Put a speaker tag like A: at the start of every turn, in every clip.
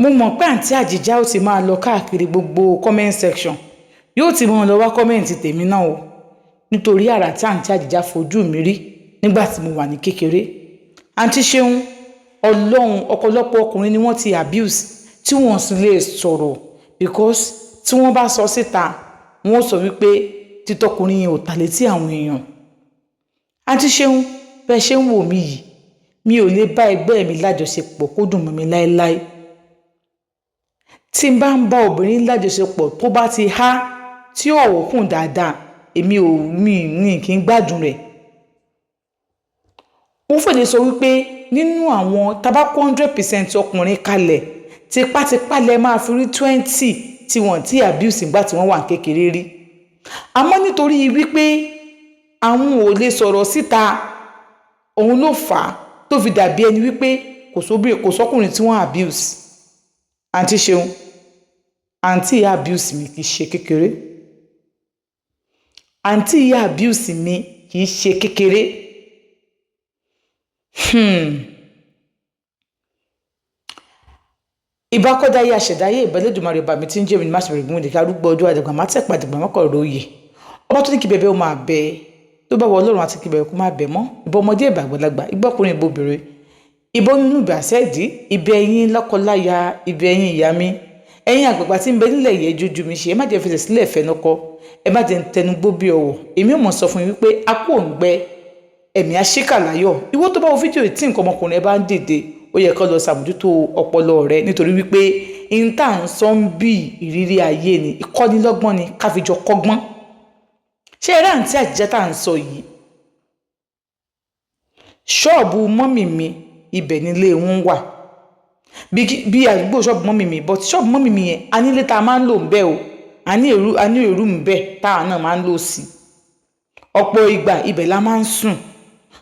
A: mo mọ̀ pé àǹtí àjíjá ó ti máa lọ káàkiri gbogbo comment section yóò ti mọ̀ lọ wá kọ́mẹ́ǹtì tèmi náà o nítorí àrà tí àǹtí àjíjá fojú mi rí nígbà tí mo wà ní kékeré. àǹtí Ṣeun, ọlọ́run, ọ̀pọ̀lọpọ̀ ọkùnrin ni wọ́n ti abuse tí wọ́n sì lè sọ̀rọ̀ because tí wọ́n bá sọ síta wọ́n sọ wípé títọ́kùnrin yẹn ò tà létí àwọn èèyàn. àǹtí Ṣeun, bẹ́ẹ̀ ṣe ń wò mí yìí mi ò lè bá ẹgbẹ́ mi lájọṣepọ̀ kó dùn mọ́ mi láéláé. tí n bá ń bá obìnrin lájọṣepọ̀ tó bá ti há tí ò wọ́kùn dáadáa èmi ò ní kí n gbádùn rẹ̀. mo fẹ́ lè sọ wípé nínú àwọn tabako 100% ọkùnrin kalẹ̀ tipátipá lẹ máa fi rí 20 tí wọ́n ti abuse nígbà tí wọ́n wà kékeré rí. àmọ́ nítorí wípé àwọn ò lè sọ̀rọ̀ síta òun ló fà á tó fi dàbí ẹni wípé kò sọ́kùnrin tí wọ́n abuse. àǹtí Ṣeun, àǹtí ìyá abuse mi kì í ṣe kékeré. àǹtí ìyá abuse mi kì í ṣe kékeré. ìbákọ́dáyé àṣẹ̀dáyé ìbẹ́lẹ́dùmarè bàmí tí ń jẹ́ mi ní máṣe gbọ́n ìdíkà arúgbó ọdún àdàgbà má tẹ̀pá àdàgbà mọ́kànlá òye ọba tó ní kí bẹ̀bẹ̀ ó máa bẹ tó bá wọ Ọlọ́run àti kí bẹ̀bẹ̀ kó máa bẹ̀ mọ́ ìbọn ọmọdé ìbà àgbàlagbà ìgbọ́kùnrin ìbòbìnrin ìbọn nínú ìbà sẹ́ẹ̀dí ìbẹ̀ ẹ̀yin lọ́kọláya ìbẹ̀ ẹ̀yin ìyá mi ẹ̀yin àgbàgbà tí ń bẹ nílẹ̀ yẹ jójú mi ṣe ẹ má jẹ́ fẹsẹ̀ sílẹ̀ fẹnukọ ẹ má jẹ́ tẹnugbó bí ọwọ́ èmi ò mọ̀ sọ fún yín wípé a kò ń gbẹ ẹ̀mí aṣíkàláyọ̀ ìwọ tó bá wo fídíò tí nǹkan ọmọkùnrin ẹ bá ń dìde ó yẹ kó lọ ṣàmójútó ọpọlọ rẹ nítorí wípé ìntà ń sọ ń bí ìrírí ayé ni ìkọ́nilọ́gbọ́n ni káfíjọ kọ́gbọ́n. ṣé eré àǹtí àjíjá tá à ń sọ yìí ṣọ́ọ̀bù mọ́mì mi ibẹ̀ nílé wọn wà bí àdúgbò ṣọ́ọ̀bù mọ́mì mi but ṣọ́ọ̀bù mọ́mì mi yẹn a nílé tá a máa ń lò ń bẹ́ o a ní èrú ń bẹ́ táwa náà máa ń lò sí ọ̀pọ̀ ìgbà ibẹ̀ la máa ń sùn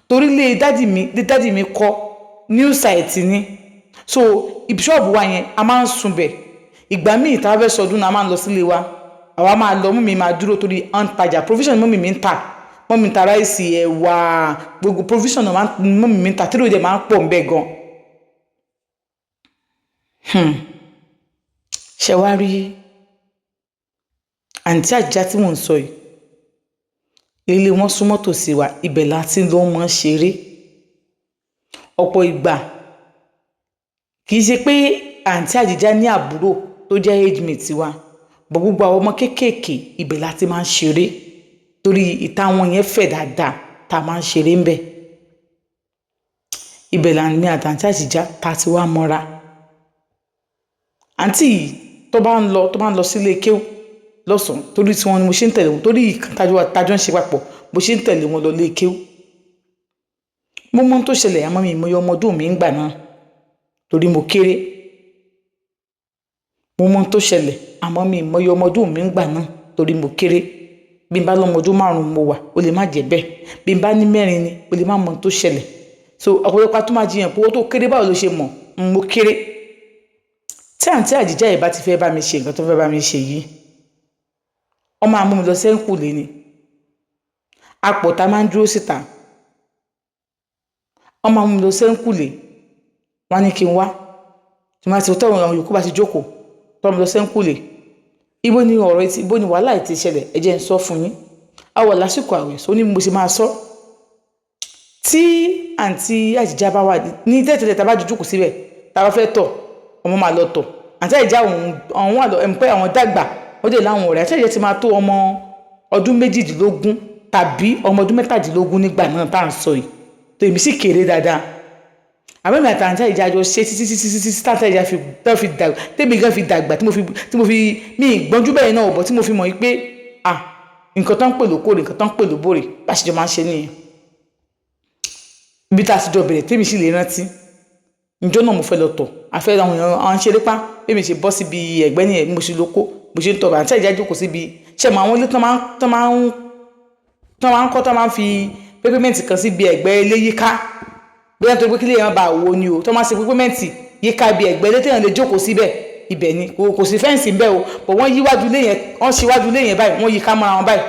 A: torí lé dádì mi kọ́ new site ni so ṣọ́ọ̀bù wa yẹn a máa ń sùn bẹ̀ ìgbà míì tá a fẹ́ sọdún náà a máa ń lọ sílé wa àwa máa lọ mú mi máa dúró torí à ń tajà provision mọ́mì mi ń tà mọ́mì ń ta ráìsì ẹ̀wà gbogbo provision náà mọ́mì mi ń tà tí lóde máa ń pọ̀ ń bẹ̀ gan. ṣe wá rí àǹtí àjíjá tí mò ń sọ yìí ilé wọn súnmọ́ tòsí wa ibẹ̀ láti ló mọ́ ṣeré ọ̀pọ̀ ìgbà kì í ṣe pé àǹtí àjíjá ní àbúrò tó jẹ́ age mate wa bọ̀ gbogbo àwọn ọmọ kéékèèké ibẹ̀ láti máa ń ṣeré torí ìta wọn yẹn fẹ̀ dáadáa tá a máa ń ṣeré ń bẹ̀ ibẹ̀ là ní àǹtí àjíjá tá a ti wá mọ́ra. àǹtí yìí tó bá ń lọ sílé kéwú lọ́sàn-án torí tí wọ́n ni mo ṣe ń tẹ̀lé wọn torí tájọ́ ń ṣe papọ̀ mo ṣe ń tẹ̀lé wọn lọ lé kéwú. mo mọ tó ṣẹlẹ̀ àmọ́ mi ìmọ̀ye ọmọdún mi ń gbà náà torí mo kéré. mo mọ tó ṣẹlẹ̀ àmọ́ mi ìmọ̀ye ọmọdún mi ń gbà náà torí mo kéré. bí n bá lọ́mọdún 5 mo wà ó lè má jẹ́ bẹ́ẹ̀ bí n bá ní 4 ni ó lè má mọ tó ṣẹlẹ̀ so ọ̀pọ̀lọpọ̀ tó máa jiyàn pé owó tó kéré báwo ló ṣe mọ̀ mo kéré. tí àǹtí àjíjá yìí bá ti fẹ́ bá mi ṣe nǹkan tó fẹ́ bá mi ṣe yìí ọmọ àmú mi lọ sẹ́ńkùlé ni apọ̀ tá a máa ń dúró síta ọmọ àmú mi lọ sẹ́ńkùlé wọn ní kí n wá tí wọ́n ti tọ́ àwọn yòókù bá ti jókòó tọ́ mi lọ sẹ́ńkùlé ibo ni wàhálà ti ṣẹlẹ̀ ẹ jẹ́ n sọ fún yín àwọ̀ lásìkò àwẹ̀ sọ ní mo sì máa sọ tí àǹtí àjíjá bá wà ní tẹ́tẹ̀tẹ̀ tá a bá ju jókòó síbẹ̀ tá a bá fẹ́ tọ̀ ọmọ máa lọ tọ̀ àǹtí àjíjá òun wà lọ pé àwọn dàgbà ó dé láwọn ọ̀rẹ́ àti ẹ̀jẹ̀ ti máa tó ọmọ ọdún 18 tàbí ọmọ ọdún 17 nígbà náà tá à ń sọ yìí tó èmi sì kéré dáadáa àmọ́ mi àtàǹtí àjíjá jọ ṣe títí táǹtí àjíjá fi dàgbà tèmi gan fi dàgbà tí mo fi mí gbọ́njú bẹ́ẹ̀ náà ọ̀bọ̀ tí mo fi mọ̀ pé nǹkan tó ń pè lókòrè nǹkan tó ń pè lóbòrè bá ṣe jọ máa ń ṣe nìyẹn ibi tá a ti jọ bẹ̀rẹ̀ tèmi sì lè rántí ìjọ náà mo fẹ́ lọ tọ̀ àfẹ́ àwọn èèyàn àwọn ṣeré pa bí mi ṣe bọ́ síbi ẹ̀gbẹ́ nìyẹn bí mo ṣe lóko bó ṣe ń tọrọ àti ìjà jókòó síbi ṣe mọ àwọn ilé tán máa ń kọ́ tán máa ń fi pépémẹ́ǹtì kan síbi ẹ̀gbẹ́ ilé yíká bóyá nítorí pé kí lè yẹn bá wo ni o tán máa ṣe pépémẹ́ǹtì yíká ibi ẹ̀gbẹ́ ilé téèyàn lè jókòó síbẹ̀ ibẹ̀ ni kò sí fẹ́ǹsì ńbẹ̀ o bọ̀ wọ́n yíwájú ilé yẹn wọ́n ṣíwájú ilé yẹn báyìí wọ́n yíká mọ́ra wọn báyìí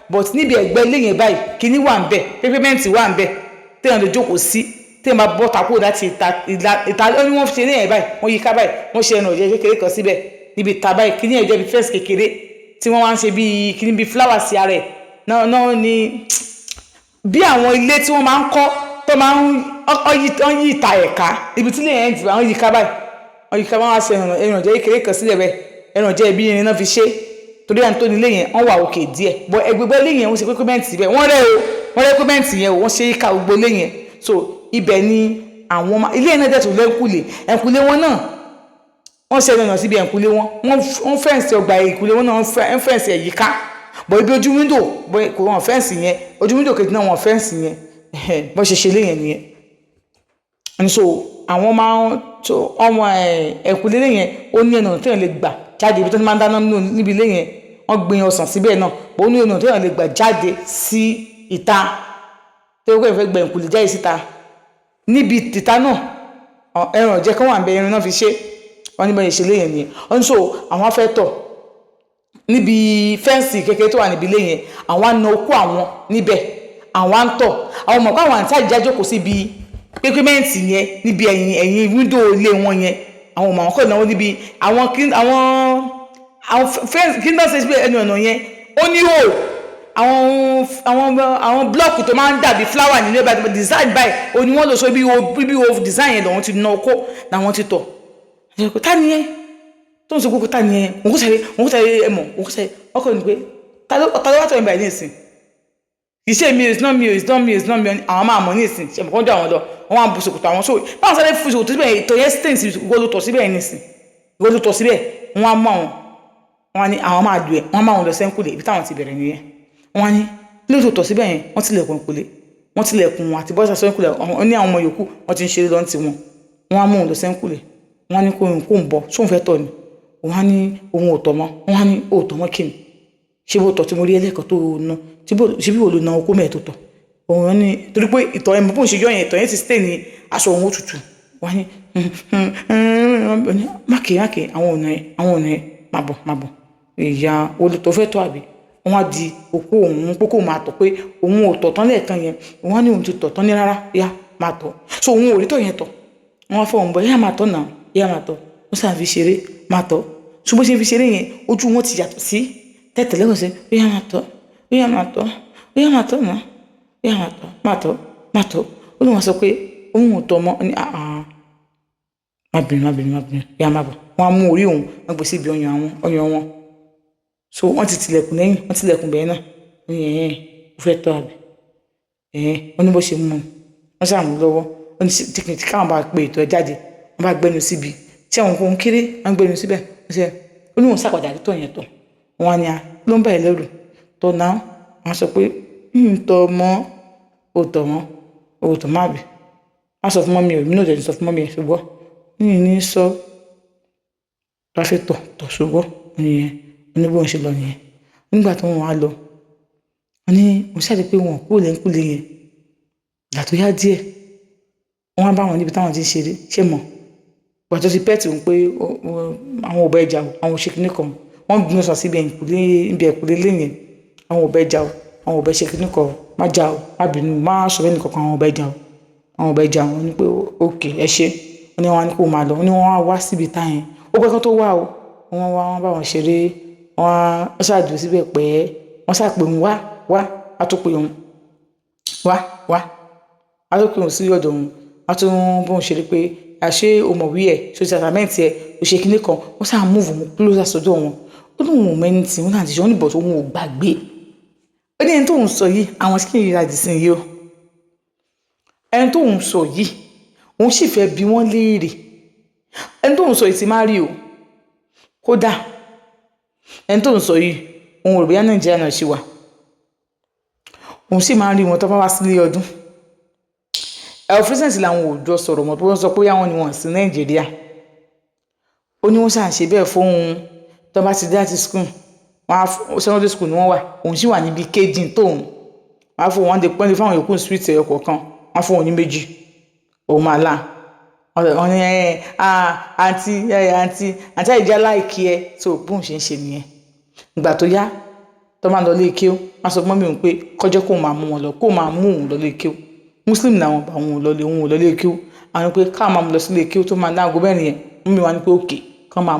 A: but níbi ẹ̀gbẹ́ ilé yẹn báyìí kíní wà ńbẹ̀ pépémẹ́ǹtì wà ńbẹ̀ téèyàn lè jókòó sí tí ẹ máa bọ́ tako láti ìta ó ní wọ́n ṣe ní ẹ̀ báyìí wọ́n yí ká báyìí wọ́n ṣe ẹnu ọ̀jẹ̀ kékeré kan síbẹ̀ níbi ìta báyìí kí ní ẹ̀jẹ̀ bíi fẹ́ǹsì kékeré tí wọ́n wá ń ṣe bíi kí ní bíi fúláwà sí ara ẹ̀ náà ni bí àwọn ilé tí wọ́n máa ń kọ́ tó máa ń yí ìta ẹ̀ka ibi tí lèyìn ti wọ́n yí ká báyìí wọ́n yí ká wọ́n wá ṣe ẹnu ọ̀jẹ̀ kékeré kan sílẹ̀ bẹ́ẹ̀ ẹnu ọ̀jẹ̀ ibi irin náà fi ṣe torí à ń tó nílé yẹn wọ́n wà òkè díẹ̀ bọ́ ẹgbẹ́gbẹ́ lé yẹn wọ́n ṣe pẹ́kúmẹ́ǹtì bẹ́ẹ̀ wọ́n rẹ́ pẹ́kúmẹ́ǹtì yẹn wọ́n ṣe ká gbogbo lé yẹn so ibẹ̀ ni àwọn ọmọ ilé yẹn náà dẹ̀ tó ẹ̀kúlé wọn náà wọ́n ṣe ẹ̀nà síbi ẹ̀kúlé wọ́n fẹ́ǹsì ọgbà ìkúlé wọn náà wọ́n fẹ́ǹsì ẹ̀yíká bọ́ ibi ojú wíńdò kò wọ́n fẹ́ǹsì yẹn ojú wíńdò kejì náà wọ́n fẹ́ǹsì yẹn bọ́ ṣe ṣe lé yẹn nìyẹn and so àwọn máa ń ọmọ ẹ̀kúlé lé yẹn ó ní ẹ̀nà tó yẹn lè gbà jáde ibi tó ti máa ń dáná níbi ilé yẹn wọ́n gbin ọsàn síbẹ̀ náà bó ní ọ̀nà tó yàn lè gbà jáde sí ìta tó yẹ kó ìfẹ́ gbẹ̀ ẹ̀kúlé jáde síta níbi tìta náà ẹran ọ̀jẹ̀ kan wà ń bẹ irin náà fi ṣe wọ́n ní bẹ́ẹ̀ ṣe lé yẹn nìyẹn wọ́n ní so àwọn afẹ́ tọ̀ níbi fẹ́ǹsì kékeré tó wà níbi ilé yẹn àwọn á na okó àwọn níbẹ̀ àwọn á ń tọ̀ àwọn mọ̀ pé àwọn àǹtí àjíjá jókòó síbi pẹ́kúmẹ́ǹtì yẹn níbi ẹ̀yìn wíńdò ilé wọn yẹn àwọn ọmọ àwọn kọ́ ìnáwó níbi àwọn fẹ́ǹsì kí n náà ṣe síbẹ̀ ẹnu ọ̀nà yẹn ó ní hò àwọn blọọkù tó máa ń dàbí fúláwà nínú ẹ̀bá design báyìí ó ní wọ́n lọ sọ bí wo design yẹn lọ́wọ́n ti ná okó làwọn ti tọ̀ ẹ̀kọ́ tá ni yẹn tó ń sọ pé tá ni yẹn òun kò sáré ẹ̀mọ̀ òun kò sáré ọkọ̀ ní pé ta ló wá tọ̀ ìgbà ní ìsìn iṣẹ́ mi is not me àwọn máa mọ̀ ní ìsìn ṣe mọ̀kànjọ́ àwọn lọ wọ́n á bu ṣòkòtò àwọn sóò báwọn sáré fún ṣòkòtò síbẹ̀ ìtọ̀ yẹn stains ìwọ́lùtọ̀ síbẹ̀ ní ìsìn ìwọ́lùtọ̀ síbẹ̀ wọ́n á mú àwọn wọ́n ní àwọn máa dù ẹ̀ wọ́n máa wọn lọ sẹ́ńkùlé ibi táwọn ti bẹ̀rẹ̀ nìyẹn wọ́n ní lóòótọ́ síbẹ̀ yẹn wọ́n tilẹ̀kùn ìkùlé wọ́n tilẹ̀kùn wọn àti bọ́sà sẹ́ńkùlé wọ́n ní àwọn ọmọ yòókù wọ́n ti ń ṣeré lọ́n ti wọn wọ́n á mú wọn lọ sẹ́ńkùlé wọ́n ní kó ń bọ̀ sóun fẹ́ tọ̀ ni wọ́n á ní ohun òtọ̀ mọ́ wọ́n á ní òtọ̀ mọ́ kí ni ṣé bó tọ̀ tí mo rí ẹlẹ́kọ̀ọ́ tó ná ṣé bí wò ló na okó mẹ́ẹ̀ tó tọ̀ òun ní torí pé ìtọ̀ ẹ̀ bó ń ṣe yọ yẹn ìtọ̀ yẹn ti stay ní aṣọ òun òtútù wọ́n ní mákè àwọn ọ̀nà ẹ̀ má bọ̀ ìyá olùtọ̀ fẹ́ tọ̀ àbí wọ́n á di okó òun pé kó máa tọ̀ pé òun ò tọ̀ tán lẹ́ẹ̀kan yẹn wọ́n á ní òun ti tọ̀ tán ní rárá yá máa tọ̀ so òun ò rí tọ̀ yẹn tọ̀ wọ́n á fọ òun bọ̀ yá máa tọ̀ náà yá máa tọ̀ ó sàn fi ṣeré máa tọ̀ ṣùgbọ́n ṣe fi ṣeré yẹn ojú wọn ti yàtọ̀ sí tẹ́tẹ̀lẹ́ wọ́n ṣe ó yá máa tọ̀ ó yá máa tọ̀ ó yá máa tọ̀ náà ó yá máa tọ̀ ó ní wọ́n sọ pé òun ò tọ̀ mọ́ ní má bínú yá máa bọ̀ wọ́n á mú orí òun wọ́n gbé síbi ọyàn wọn so wọ́n ti tilẹ̀kùn lẹ́yìn wọ́n tilẹ̀kùn bẹ́ẹ̀ náà ó yẹ ó fẹ́ tọ́ àbí wọ́n ní bó ṣe mú un wọ́n ṣàmú lọ́wọ́ wọ́n ní tìkìtì káwọn bá pe ètò ẹ̀ jáde wọ́n bá gbẹnu síbi tí àwọn ohun kéré wọ́n gbẹnu síbẹ̀ ó ní wọn ṣàpàdé àdìtọ̀ yẹn tọ̀ wọ́n á ní ló ń bá ẹ lẹ́rù tọ̀ náà wọ́n sọ pé tọ̀ mọ́ òtọ̀ má bì wọ́n sọ fún mọ́mí ẹ̀ mí náà tẹ̀lé sọ fún mọ́mí ẹ̀ ṣùgbọ́n ní sọ tọ́ ṣùgbọ́n nìyẹn oníbò ń ṣe lọ nìyẹn nígbà tó wọn wá lọ wọn ní mo ṣáà rí pé wọn kúrò lẹ́ńkùlé yẹn ìgbà tó yá díẹ̀ wọn wá bá wọn níbi táwọn ti ń ṣeré ṣé mọ̀ ìgbà tó ti pẹ́ẹ́tì wọn pé àwọn ò bá ẹja o àwọn ò ṣe kíní kan wọn gbin ọsàn síbi ẹ̀kúlé lẹ́yìn àwọn ò bá ẹja o àwọn ò bá ṣe kíní kan má já o má bínú má sọ fẹ́ nìkan kan àwọn ò bá ẹja o àwọn ò bá ẹja wọn ní pé òkè ẹ ṣe wọn ní wọn ní kó máa lọ wọn ní wọn wá síbi táyẹn ó pẹ́ kán tó wá o wọn bá wọn ṣeré wọ́n ṣàdùn síbẹ̀ pẹ́ wọ́n ṣàpè òun wá àtúpè òun wá àtúpè òun sí ọ̀dọ̀ òun àtún bóun ṣe rí pé àṣé òmọ̀wí ẹ̀ ṣe ti àtàmẹ́ǹtì ẹ̀ òṣè kínní kan wọ́n ṣáà múùfù òun close sọ́dọ̀ wọn ó ní òun ò mẹ́ni tí wọ́n náà ti ṣe wọ́n níbọ̀ tó òun ò gbàgbé ó ní ẹni tó ń sọ yìí àwọn skin yìí láti sìn yìí o ẹni tó ń sọ yìí òun sì fẹ́ bi wọ́n léèrè ẹni tó ń sọ yìí ti má rí o kódà ẹni tó ń sọ yìí òun rò bóyá nàìjíríà náà ṣì wà òun sì máa ń rí wọn tó bá wá sílé ọdún ẹ̀fíṣẹ́ǹsì làwọn òòjọ́ sọ̀rọ̀ mọ́ tó wọ́n sọ pé àwọn ni wọ́n sí nàìjíríà ó ní wọ́n ṣàǹṣe bẹ́ẹ̀ fóun tó bá ti dé láti skul wọn á secondary school ni wọ́n wà òun sì wà níbi kejì tóun wọ́n á fún wọn pọ́nlé fáwọn yòókù street ẹ̀yọ kọ̀ọ̀kan wọ́n á fún wọn ní méjì òun máa là wọ́n ní àǹtí àìjá láìkí ẹ tó bóun ṣe ń ṣe nìyẹn ìgbà tó yá tó máa lọ lé ike ó wọ́n sọ fún mọ́mí òun pé kọjọ́ kó máa mú wọn lọ kó máa mú òun lọ lé ike ó muslim làwọn bá wọn ò lọlé kí ó àwọn pé káà máa mú lọ sílé kí ó tó máa ní aago mẹ́rin yẹn mú mi wá ní pé òkè kán máa